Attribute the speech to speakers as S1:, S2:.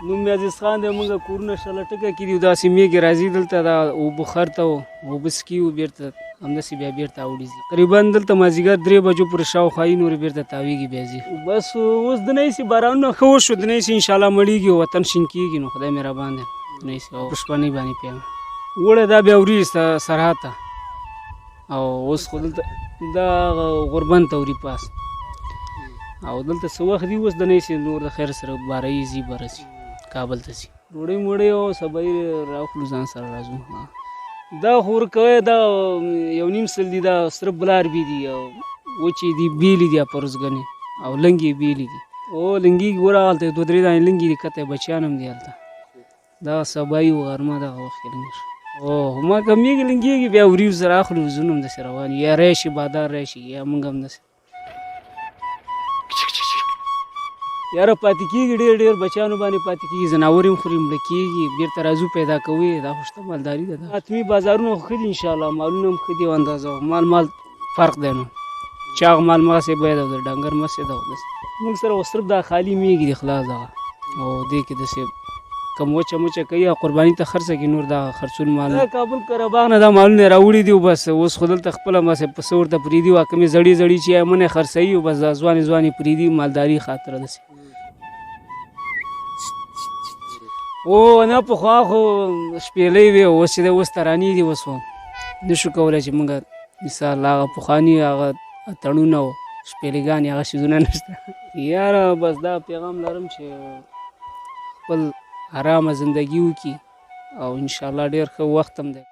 S1: نوم مې عزیز خان دی. موږ کورونه شله ټکه کې دي، داسې میږې راځي دلته دا اوبه خر ته اوبه څکي و بېرته همداسې بیا بېرته اوړي ځي. تقریبا دلته مازدیګر 3 بجو پورې شاوخوا یي، نورې بېرته تاویږي بیا ځي. بس اوس د نه سي بارانونه ښه وشو، د نه سي انشاءالله مړېږي او وطن شین کېږي، نو خدای مهربان دی. د نه سي او شپنۍ باندې پیام وړی دا بیا وریږي سرحد ته، او اوس خو دلته دا غوربند ته وړي پاس، او دلته څه وخت دي اوس د نه سي نور د خیر سره بارایي ځي بره ځي کابل ته ځي. ډوډۍ موډۍ او سبایي راخلو ځان سره راځو. دا خو ورکوی دا 1.5 سل دي، دا سره بلار بي دي او وچې دي بیلې دي پرزګنې او لنګې بیلې دي. او لنګي ګوره هلته 2-3 دانې لنګې دي کته بچیان هم دي هلته. دا سبایي و غرمه دغه وخت کې لنګ شو. او ما کمیږي لنګېږي بیا وریو سره اخلو ځون هم داسې روان یا راشي بادار راشي یا موږ هم داسې یاره پاتې کېږي. ډېر بچیانو باندې پاتې کېږي، ځناور هم خوري مړه کېږي، بېرته راځو پیدا کوي. دا خو شته مالداري ده. حتمي بازارونه خو ښه دي انشاءالله، مالونه هم ښه دي او اندازه مال فرق دی. نو چاغ مال مغسې باید او د ډنګر مسې ده. موږ سره خو صرف دا خالي میږي دي خلاص دغه، او دې کې داسې کم وچه مچه کوي او قرباني ته خرڅه کړي، نور دا خرڅول مال کابل کره باغ نه دا مالونه راوړي دي. بس اوس خو دلته خپله مسې پسه ورته پرېږدي او کمې زړې چې منې خرڅوي او بس دا ځوانې پرېږدي مالداري خاطره داسې. او نه پخوا خو شپېلۍ وې، اوس چې دی اوس ترانې دي. اوس خو نه شو کولی چې موږ مثال هغه پخواني هغه تړونه و شپېلېګانې هغه څیزونه نشته. یاره بس دا پیغام لرم چې خپل ارامه زندګي وکړي او انشاءالله ډېر ښه وخت هم دی.